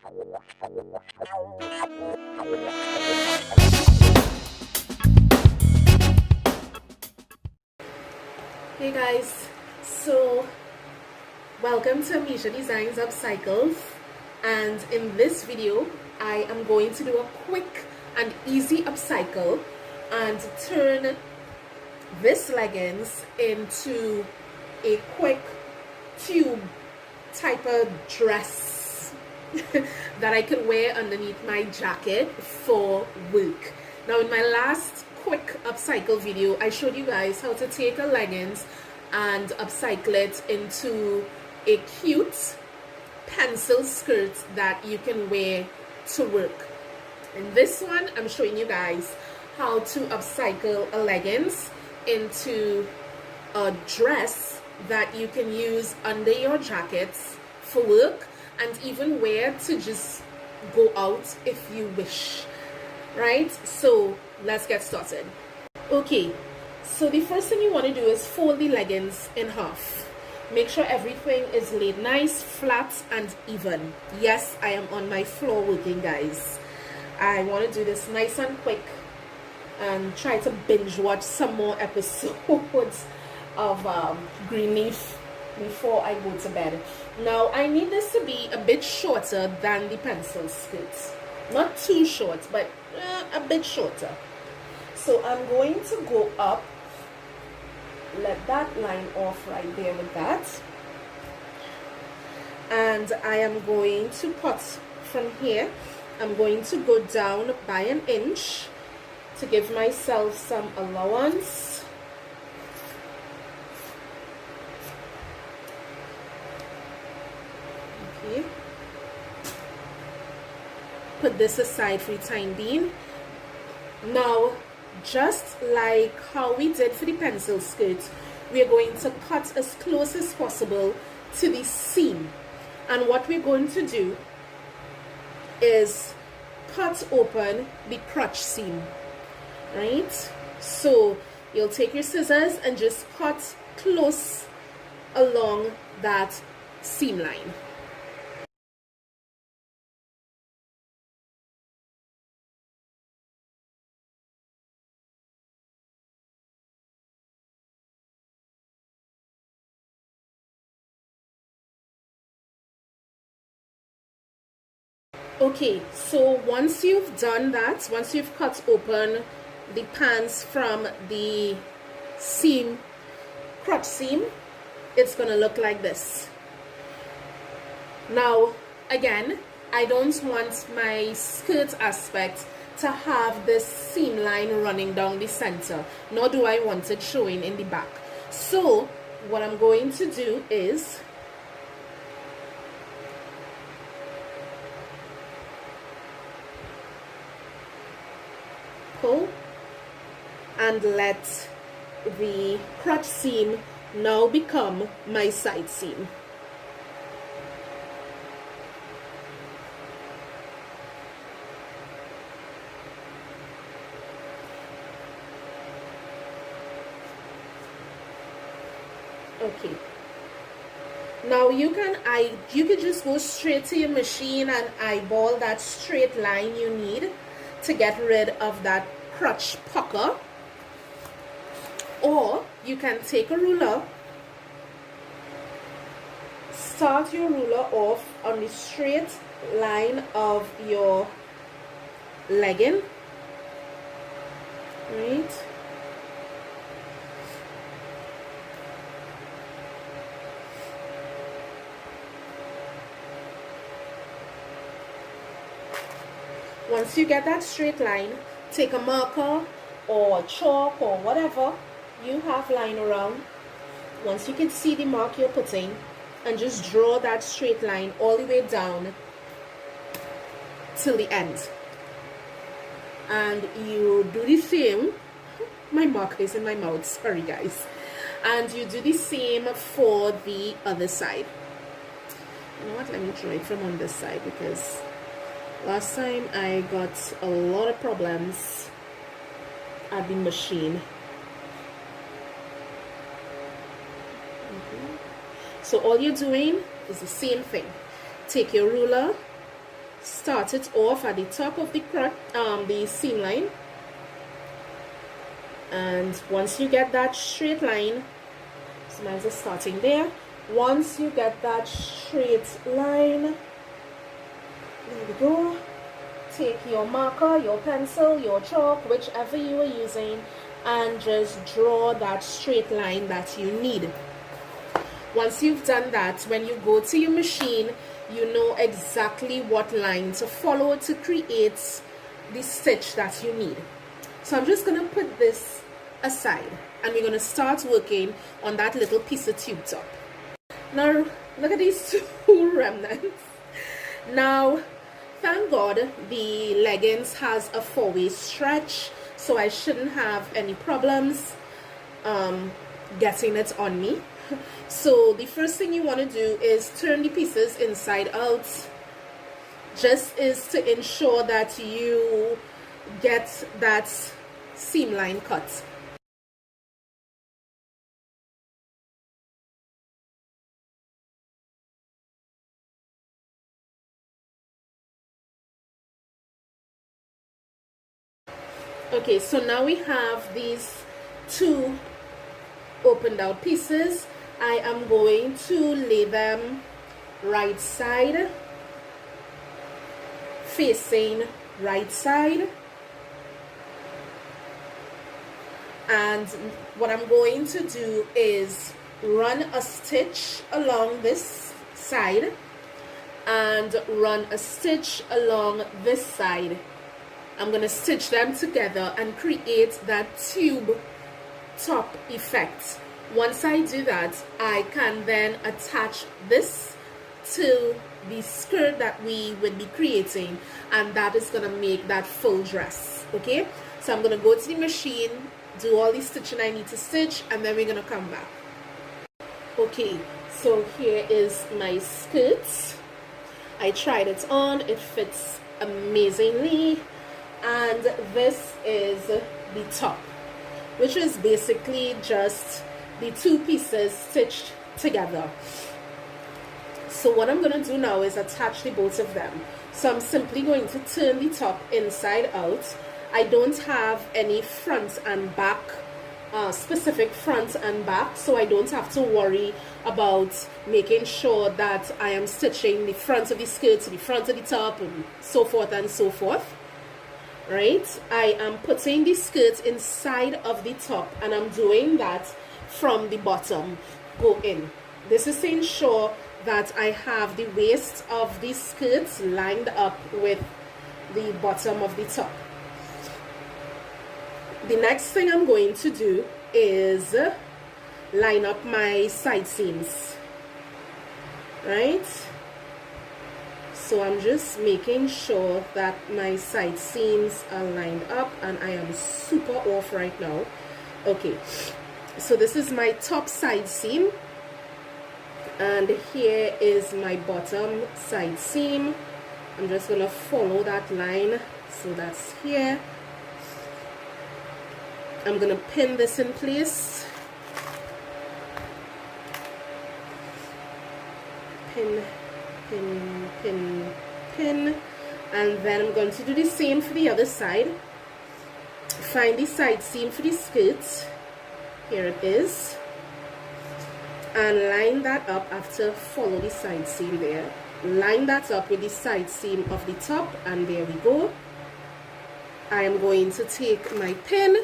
Hey guys, so welcome to Misha Designs Upcycles, and in this video I am going to do a quick and easy upcycle and turn this leggings into a quick tube type of dress that I could wear underneath my jacket for work. Now, in my last quick upcycle video, I showed you guys how to take a leggings and upcycle it into a cute pencil skirt that you can wear to work. In this one, I'm showing you guys how to upcycle a leggings into a dress that you can use under your jackets for work and even wear to just go out if you wish. Right? So let's get started. Okay, so the first thing you want to do is fold the leggings in half. Make sure everything is laid nice, flat and even. Yes, I am on my floor working, guys. I want to do this nice and quick and try to binge watch some more episodes of Greenleaf before I go to bed. Now, I need this to be a bit shorter than the pencil skirt. Not too short, but a bit shorter. So I'm going to go up, let that line off right there with that. And I am going to cut from here. I'm going to go down by an inch to give myself some allowance. Okay. Put this aside for the time being. Now, just like how we did for the pencil skirt, we are going to cut as close as possible to the seam. And what we're going to do is cut open the crotch seam. Right? So you'll take your scissors and just cut close along that seam line. Okay, so once you've done that, once you've cut open the pants from the seam, crotch seam, it's gonna look like this. Now, again, I don't want my skirt aspect to have this seam line running down the center, nor do I want it showing in the back. So, what I'm going to do is pull and let the crotch seam now become my side seam. Okay. Now you can just go straight to your machine and eyeball that straight line you need to get rid of that crotch pucker, or you can take a ruler, start your ruler off on the straight line of your legging, right? Once you get that straight line, take a marker or chalk or whatever you have lying around. Once you can see the mark you're putting, and just draw that straight line all the way down till the end. And you do the same. My marker is in my mouth, sorry guys. And you do the same for the other side. You know what, let me draw it from on this side, because last time I got a lot of problems at the machine. So all you're doing is the same thing. Take your ruler, start it off at the top of the seam line, and once you get that straight line, so mine's just starting there. Once you get that straight line, there we go. Take your marker, your pencil, your chalk, whichever you are using, and just draw that straight line that you need. Once you've done that, when you go to your machine, you know exactly what line to follow to create the stitch that you need. So I'm just going to put this aside, and we're going to start working on that little piece of tube top. Now look at these two remnants. Now thank God the leggings has a 4-way stretch, so I shouldn't have any problems getting it on me. So the first thing you want to do is turn the pieces inside out, just is to ensure that you get that seam line cut. Okay, so now we have these two opened out pieces. I am going to lay them right side, facing right side, and what I'm going to do is run a stitch along this side and run a stitch along this side. I'm going to stitch them together and create that tube top effect. Once I do that, I can then attach this to the skirt that we would be creating, and that is going to make that full dress. Okay, so I'm going to go to the machine, do all the stitching I need to stitch, and then we're going to come back. Okay, so here is my skirt. I tried it on, it fits amazingly. And this is the top, which is basically just the two pieces stitched together. So what I'm going to do now is attach the both of them. So I'm simply going to turn the top inside out. I don't have any front and back, specific front and back, so I don't have to worry about making sure that I am stitching the front of the skirt to the front of the top and so forth and so forth. Right, I am putting the skirt inside of the top, and I'm doing that from the bottom go in. This is to ensure that I have the waist of the skirt lined up with the bottom of the top. The next thing I'm going to do is line up my side seams, right? So I'm just making sure that my side seams are lined up, and I am super off right now. Okay, so this is my top side seam, and here is my bottom side seam. I'm just going to follow that line, so that's here. I'm going to pin this in place. Pin, pin, pin, pin, and then I'm going to do the same for the other side. Find the side seam for the skirt, here it is, and line that up after follow the side seam there. Line that up with the side seam of the top, and there we go. I am going to take my pin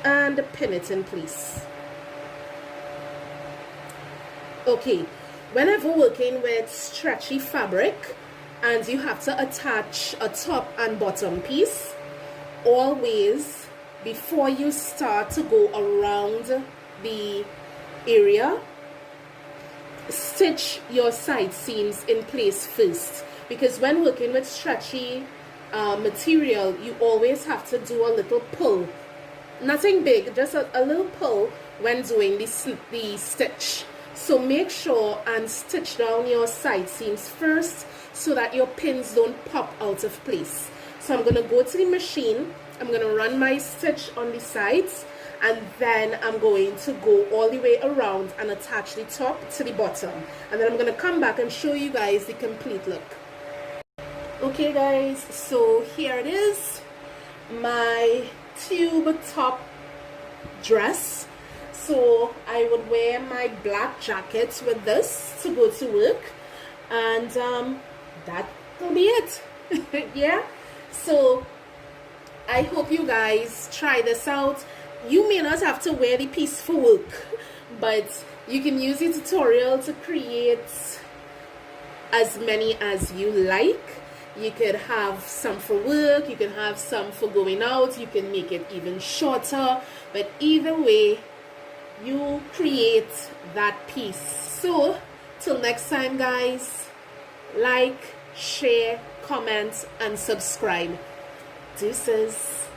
and pin it in place. Okay, whenever working with stretchy fabric and you have to attach a top and bottom piece, always before you start to go around the area, stitch your side seams in place first, because when working with stretchy material, you always have to do a little pull. Nothing big, just a little pull when doing the stitch. So make sure and stitch down your side seams first so that your pins don't pop out of place. So I'm going to go to the machine, I'm going to run my stitch on the sides, and then I'm going to go all the way around and attach the top to the bottom, and then I'm going to come back and show you guys the complete look. Okay guys, so here it is, my tube top dress. So I would wear my black jacket with this to go to work, and that will be it. Yeah, so I hope you guys try this out. You may not have to wear the piece for work, but you can use the tutorial to create as many as you like. You could have some for work, you can have some for going out, you can make it even shorter, but either way, you create that piece. So till next time guys, like, share, comment, and subscribe. Deuces.